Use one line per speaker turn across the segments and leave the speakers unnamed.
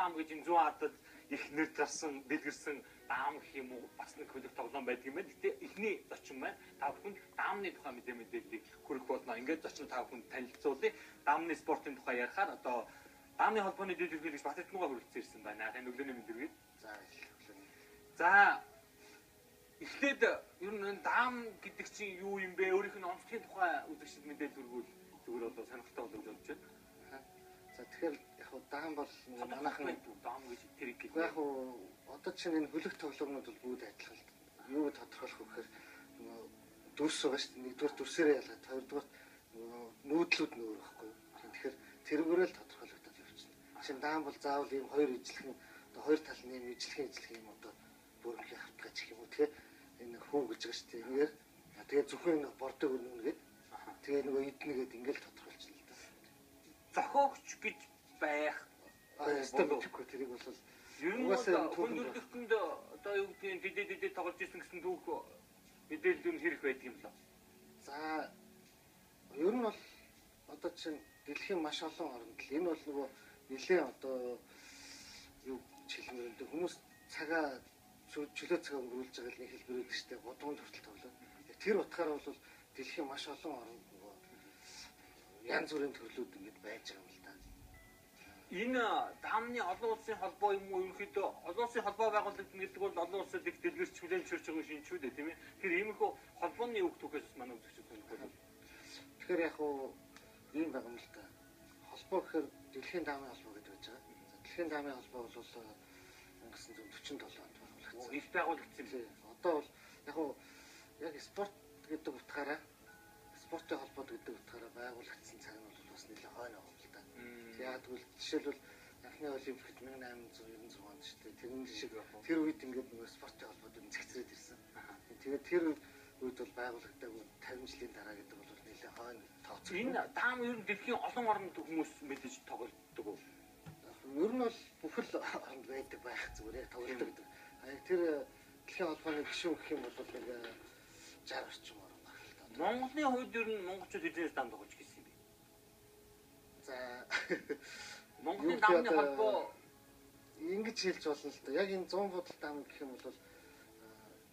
даам гэж энэ 100 хадад их нэр дарсан дэлгэрсэн даам гэх юм уу бас нэг хөлөг тоглоом байдаг юм байна. Гэтэ эхний зочин байна. Та бүхэнд даамны тухай мэдээллийг хүргэх болно. Ингээд зочин та бүхэнд танилцуулъя. Даамны спортын тухай ярихаар одоо даамны холбооны дэд хэлбэрийг Батэрднугаа хүрэлцэн ирсэн байна. Энэ өглөөний мэдрэг. За эхлээд ер нь даам гэдэг чинь юу юм бэ? Өөрийнх нь онцлогийн тухай үзэгчд мэдээлэл хүргүүл зүгээр одоо сонирхолтой болов гэж бодож байна.
За тэгэхээр яг даам бол манайхан
даам гэж тэр их
яг одоо чинь энэ хөлөг тоглоомнууд бол бүгд адилхан. Юу тодорхойлох вэ гэхээр дүрс байгаа шүү дээ. Нэгдүгээр дүрсээрээ ялгаад, хоёрдугаар нүүдлүүд нөр байхгүй. Тэгэхээр тэргүүрээ л тодорхойлогдоод явчихна. Жишээ нь даам бол заавал ийм хоёр ижлэх нь одоо хоёр тал нь ийм ижлэх юм одоо бүрхий хавтгаж гэх юм уу. Тэгэхээр энэ хүү гэж байгаа шүү дээ. Ингээд тэгээ зөвхөн бордыг өрнөгээд тэгээ нөгөө эднэгээд ингээд тодорхойлчихлаа л да.
Зохиогч гэж байх
статистикгүй тэрийг бол
ер нь хүндрэлтэнд одоо юу гэдгийг дэдээ тоглож ирсэн гэсэн түүх мэдээлэл нь хэрэг байдаг юм лээ.
За ер нь бол одоо чинь дэлхийн маш олон оронд л энэ бол нөгөө нэлээ одоо юу хэлмээрээ хүмүүс цагаа чөлөө цагаа өнгөрүүлж байгаа л нэг хэлбэр өгдөг шүү дээ. Гудамж хүртэл тоглоо. Тэр утгаараа бол дэлхийн маш олон оронд нөгөө янз бүрийн төрлүүд ингэж байж байгаа юм л да.
Энэ даамны олон улсын холбоо юм уу? Ерөнхийдөө олон улсын холбоо байгуулагдана гэдэг бол олон улсад их дэлгэрч хүлээмжшүүлж байгаа юм шинжүүд ээ, тийм ээ. Тэр иймэрхүү холбооны үг түүхээс манай үзэгчид сонирхол.
Тэгэхээр яг уу ийм байгаа юм л да. Холбоо гэхээр дэлхийн даамын холбоо гэдэг байж байгаа. Дэлхийн даамын холбоо бол 1947 онд байгуулагдсан.
Их байгуулагдсан юм.
Одоо бол яг уу яг спорт гэдэг утгаараа спортын холбоо гэдэг утгаараа байгуулагдсан цаг нь бол бас нэлээд хойно байгаа юм л да. Яг тэгвэл жишээлбэл анхны олимпикт 1896 онд шүү дээ. Тэрний шиг тэр үед ингээд нөгөө спортын холбоод зэгцрээд ирсэн. Тэгээд тэр үед бол байгуулагдаагүй 50 жилийн дараа гэдэг бол нэлээд хойно тооцоо.
Энэ даам ер нь дэлхийн олон оронд хүмүүс мэдээж тоглодог уу?
Ер нь бол бүхэл оронд байдаг байх зүгээр яг тоглодог гэдэг. Тэр дэлхийн холбооны гишүүн гэх юм бол нэг 60 орчим орн байна л да.
Монголын хувьд ер нь монголчууд эднээс даам тоглож гисэн юм бэ?
За
Монголын даамны холбоо
ингэж хэлж болно л да. Яг энэ 100 бодол даам гэх юм бол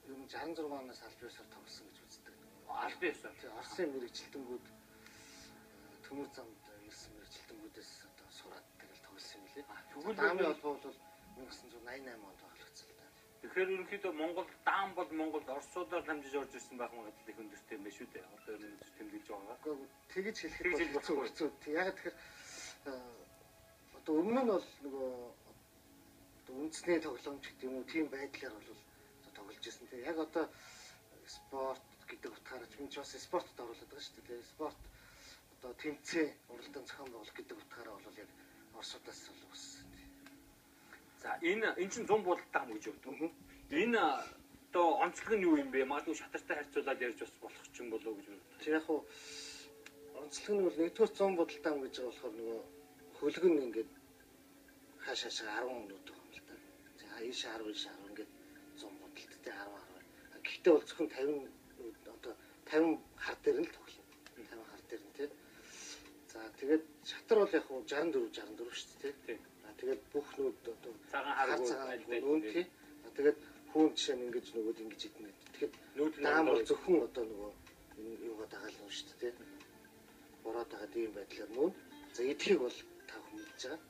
ер нь 66 оноос аль биесээр тоглосон гэж үздэг.
Аль биесээр.
Оросын мэрэгчлэлтэнгүүд төмөр замд ирсэн мэрэгчлэлтэнгүүдээс одоо сураад тэгэл тоглосон юм лээ. Тэгвэл даамын холбоо бол 1988 онд байгуулагдсан л да.
Тэгэхээр ерөнхийдөө Монгол даам бол Монголд Оросуудаар хамжиж орж ирсэн байх магадлал их өндөртэй юм байна шүү дээ. Одоо ер нь тэмдэглэж байгаа.
Тэгэж хэлэхэд бол хэцүү. Яг тэгэхээр одоо өмнө нь бол нөгөө үндэсний тоглоомч гэдэг юм уу тийм байдлаар бол тоглож ирсэн. Тэгээ яг одоо спорт гэдэг утгаараа ч бас спортод оруулаад байгаа шүү дээ. Спорт одоо тэмцээн уралдаан зохион байгуулах гэдэг утгаараа бол яг Оросудаас л үүссэн.
За энэ чинь 100 бодол даам гэж өгдөг. Энэ одоо онцлог нь юу юм бэ? Магадгүй шатартай харьцуулаад ярьж бас болох ч юм болоо гэж байна.
Тэр яг хуу онцлог нь бол нэгдүгээр 100 бодол даам гэж байгаа болохоор нөгөө хөлөг нь ингээд хаашаа 10 минут байгаа юм л да. За ийш 10 ийш 10 ингээд 100 бодолттой 10 10. Гэхдээ бол зөвхөн 50 одоо 50 хар дээр нь л тоглоно. 50 хар дээр нь тий. За тэгээд шатар бол яг хуу 64 64 шүү дээ тий. Тэгээд бүх нүүд одоо
цагаан харгуй
нүүн тий. Тэгээд хүн жишээ нь ингэж нөгөөд ингэж идэнэ гэдэг. Тэгэхээр даам бол зөвхөн одоо нөгөө юугаа дагаална шүү дээ тий. Бороод байгаа ийм байдлаар нүүн. За эдхийг бол та бүхэн мэдж байгаа.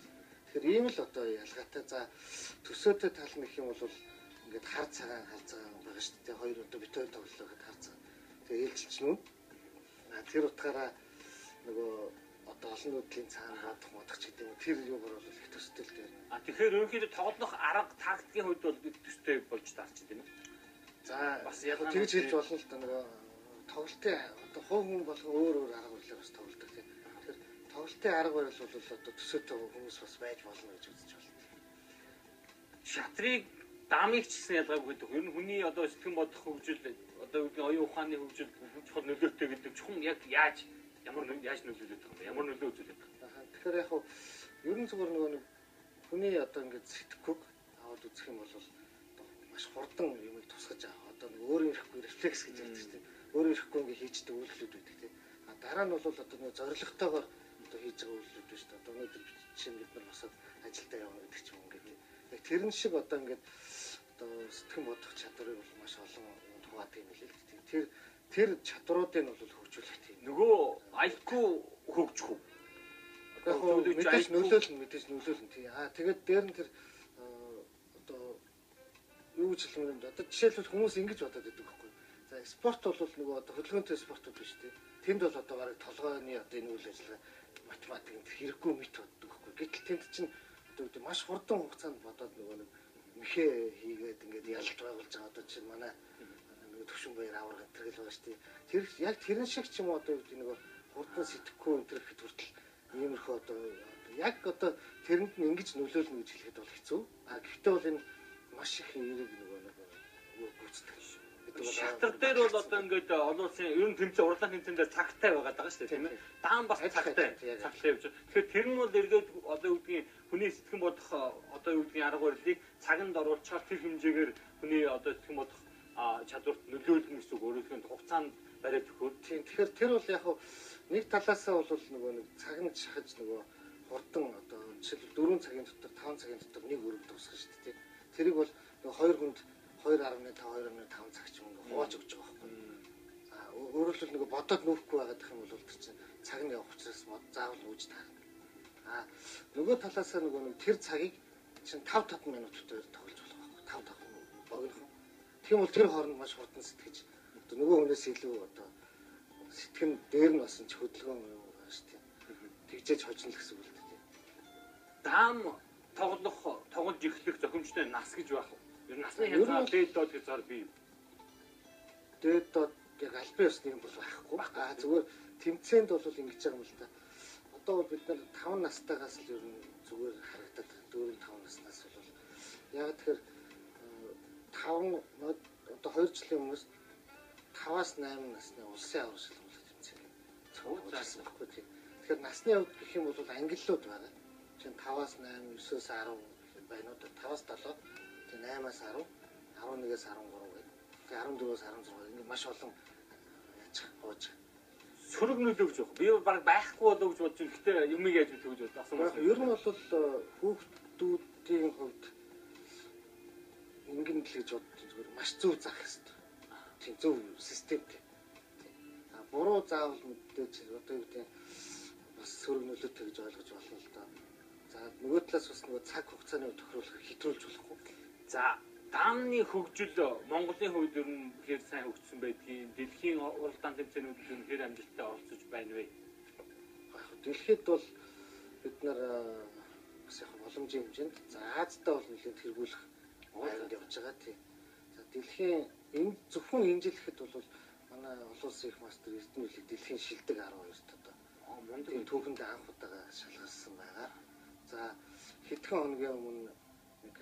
Тэгэхээр ийм л одоо ялгаатай. За төсөөтэй тал нь гэх юм бол ингээд хар цагаан байгаа шүү дээ. Хоёр одоо бит хоёр тоглолоо гэхэд хар цагаан. Тэгээ ээлжилч нүүн. Тэр утгаараа нөгөө одоо олон нүүдлийн цаана бодох модох ч гэдэг юм. Тэр юугаар бол их төстэй л дээр.
Тэгэхээр ерөнхийдөө тоглох арга тактикийн хувьд бол төстэй болж таарч байна тийм үү?
За бас яг тэгж хэлж болно л да нөгөө тоглолтын одоо хувь хүн болгон өөр арга барилаар бас тоглодог тийм. Тэгэхээр тоглолтын арга барил бол одоо төсөөтэй хүмүүс бас байж болно гэж үзэж байна.
Шатрыг даамыг ч гэсэн ялгаагүй гэдэг. Ер нь хүний одоо сэтгэн бодох хөгжил одоо оюун ухааны хөгжил чухал нөлөөтэй гэдэг чухам яг яаж нөлөөлөд байгаа юм бэ? Ямар нөлөө үзүүлээд байгаа?
Тэгэхээр яг хуу ер нь зүгээр нөгөө нэг хүний одоо ингээд сэтгэхүйг аваад үзэх юм бол маш хурдан юмыг тусгаж аваа. Одоо нэг өөрөө ирэхгүй рефлекс гэж ярьдаг шүү дээ. Өөрөө ирэхгүй ингээд хийждэг үйлдэлүүд байдаг тийм. Дараа нь бол одоо нэг зоригтойгоор одоо хийж байгаа үйлдэлүүд шүү дээ. Одоо өнөөдөр жишээ нь бид нар босоод ажилдаа явна гэдэг ч юм ингээд тэрэн шиг одоо ингээд одоо сэтгэн бодох чадварыг бол маш олон юмд хуваадаг юм лээ л дээ. Тэр чадваруудыг бол хөгжүүлэх тийм.
Нөгөө IQ хөгжих үү?
Яг хөө мэдээж нөлөөлнө тий. Тэгээд дээр нь тэр одоо юу гэж хэлэх юм бэ? Одоо жишээлбэл хүмүүс ингэж бодоод байдаг байхгүй. За спорт бол нөгөө одоо хөдөлгөөнтэй спортууд биш тий. Тэнд бол одоо бараг толгойн одоо энэ үйл ажиллагаа математикт хэрэггүй мэт боддог байхгүй. Гэтэл тэнд чинь одоо маш хурдан хугацаанд бодоод нөгөө нэг мэхээ хийгээд ингээд ялж байгуулж байгаа одоо чинь манай нөгөө төвшин баяр авраг энэ төр л байгаа шүү дээ. Тэр яг тэрэн шиг ч юм уу одоо нөгөө хурдан сэтгэхгүй энэ төр хэд хүртэл иймэрхүү одоо яг одоо тэрэнд нь ингэж нөлөөлнө гэж хэлэхэд бол хэцүү. Гэхдээ бол энэ маш их эерэг нөгөө гүйцэтгэх шүү.
Шатар дээр бол одоо ингээд олон улсын ер нь тэмцээн урлаг тэмцээн дээр цагтай байгаад байгаа шүү дээ тийм ээ. Даан бас цагтай явж байгаа. Тэгэхээр тэр нь бол эргээд одоо юу гэдгийг хүний сэтгэн бодох одоо юу гэдгийг арга барилыг цаганд оруулчаар тэр хэмжээгээр хүний одоо сэтгэн бодох чадварт нөлөөлнө гэсэн үг. Өөрөөр хэлбэл хугацаанд бариад өгөхөөр. Тийм. Тэгэхээр тэр бол яг нэг талаасаа бол нөгөө нэг цаганд шахаж нөгөө хурдан одоо жишээлбэл 4 цагийн дотор 5 цагийн дотор нэг өрөг дуусгах шүү дээ. Тэрийг бол нөгөө 2 хүнд 2.5 2.5 цаг ч юм уу хувааж өгч байгаа байхгүй. За өөрөөр хэлбэл нөгөө бодоод нүүхгүй байгаад их юм бол тэр чинь цаг нь явах учраас заавал нүүж таарна. Нөгөө талаасаа нөгөө нэг тэр цагийг чинь 5 минутаар тоглож болох байхгүй. 5 богино. Тийм бол тэр хооронд маш хурдан сэтгэж нөгөө хүнээс илүү одоо сэтгэн дээр нь басан ч хөдөлгөөн юм байна шүү дээ. Тэгжээж хожно гэсэн үг л дээ. Даам тоглож эхлэх зохимжтой нас гэж байх уу? Ер нь насны хязгаар дээд доод хязгаар бий.
Дээд доод яг аль биесны юм бол байхгүй. Зүгээр тэмцээнд бол ингэж байгаа юм л да. Одоо бол бид нар 5 настайгаас л ер нь зүгээр харагдаад 4-5 наснаас бол яг тэгэхээр 5 одоо 2 жилийн өмнөөс 5-аас 8 насны улсын аврал шалгуулах тэмцээн цогцолсон байхгүй тийм. Тэгэхээр насны хувьд гэх юм бол ангиллууд байгаа. Чинь 5-аас 8, 9-өөс 10 байнууд 5-аас 7, тийм 8-аас 10, 11-ээс 13 гэдэг. Тэгээ 14-өөс 16 ингэ маш олон яаж хоож.
Сөрөг нөлөөгч явах. Би баг байхгүй болоо гэж бодож байна. Гэхдээ юмыг яаж хэлэх гэж бодсон.
Ер нь бол хүүхдүүдийн хувьд ингэн л гэж бодож зүгээр маш зөв заах хэрэгтэй. Тийм зөв системтэй. Буруу заавал мэдээж одоо юу гэдэг бас сөрөг нөлөөтэй гэж ойлгож болно л доо. За нөгөө талаас бас нөгөө цаг хугацааны тохируулах хэтрүүлж болохгүй.
За даамны хөгжил Монголын хувьд ер нь хэр сайн хөгжсөн байдгийг дэлхийн уралдаан тэмцээнүүдэд ер нь хэр амжилттай оролцож байна вэ?
Дэлхийд бол бид нар бас яг боломжийн хэмжээнд за Азиатаа бол нэлээд хэрэгүүлэх байранд явж байгаа тийм. За дэлхийн энэ зөвхөн энэ жил ихэд бол манай олон улсын их мастер Эрдэнэлийг дэлхийн шилдэг 12-т одоо мундаг түүхэнд анх удаага шалгарсан байгаа. За хэдхэн хоногийн өмнө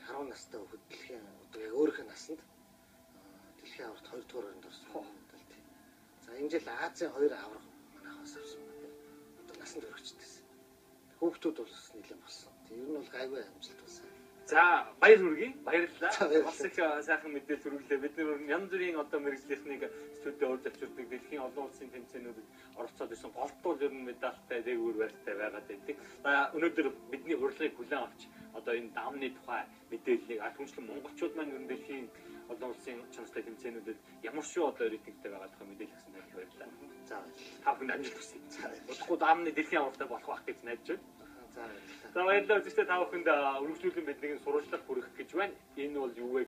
10 настай хүүхэд дэлхийн одоо яг өөрийнхөө насанд дэлхийн аварт 2 дугаар оронд орсон байна тийм. За энэ жил Азийн 2 авраг манайхаас авсан байна. Одоо насанд хүрэгчдээс. Хүүхдүүд бол нэлээд болсон. Тийм ер нь бол гайгүй амжилт болсон.
За баяр хүргэе. Баярлалаа. Бас их сайхан мэдээлэл хүргэлээ. Бид нар янз бүрийн одоо мэргэжлийнхнийг студид өөр зочдыг дэлхийн олон улсын тэмцээнүүдэд оролцоод ирсэн голтуул ер нь медальтай дээгүүр барьтай байгаад байдаг. Өнөөдөр бидний урилгыг хүлээн авч одоо энэ даамны тухай мэдээллийг түншлэн монголчууд маань ер нь дэлхийн олон улсын чанартай тэмцээнүүдэд ямар шүү одоо рейтингтэй байгаа тухай мэдээлэл өгсөн танд баярлалаа. За та бүхэнд амжилт хүсье. Удахгүй даамны дэлхийн авартай болох байх гэж найдаж байна. За баярлалаа. Зөвхөн та бүхэнд үргэлжлүүлэн биднийг сурвалжлах хүргэх гэж байна. Энэ бол юу вэ?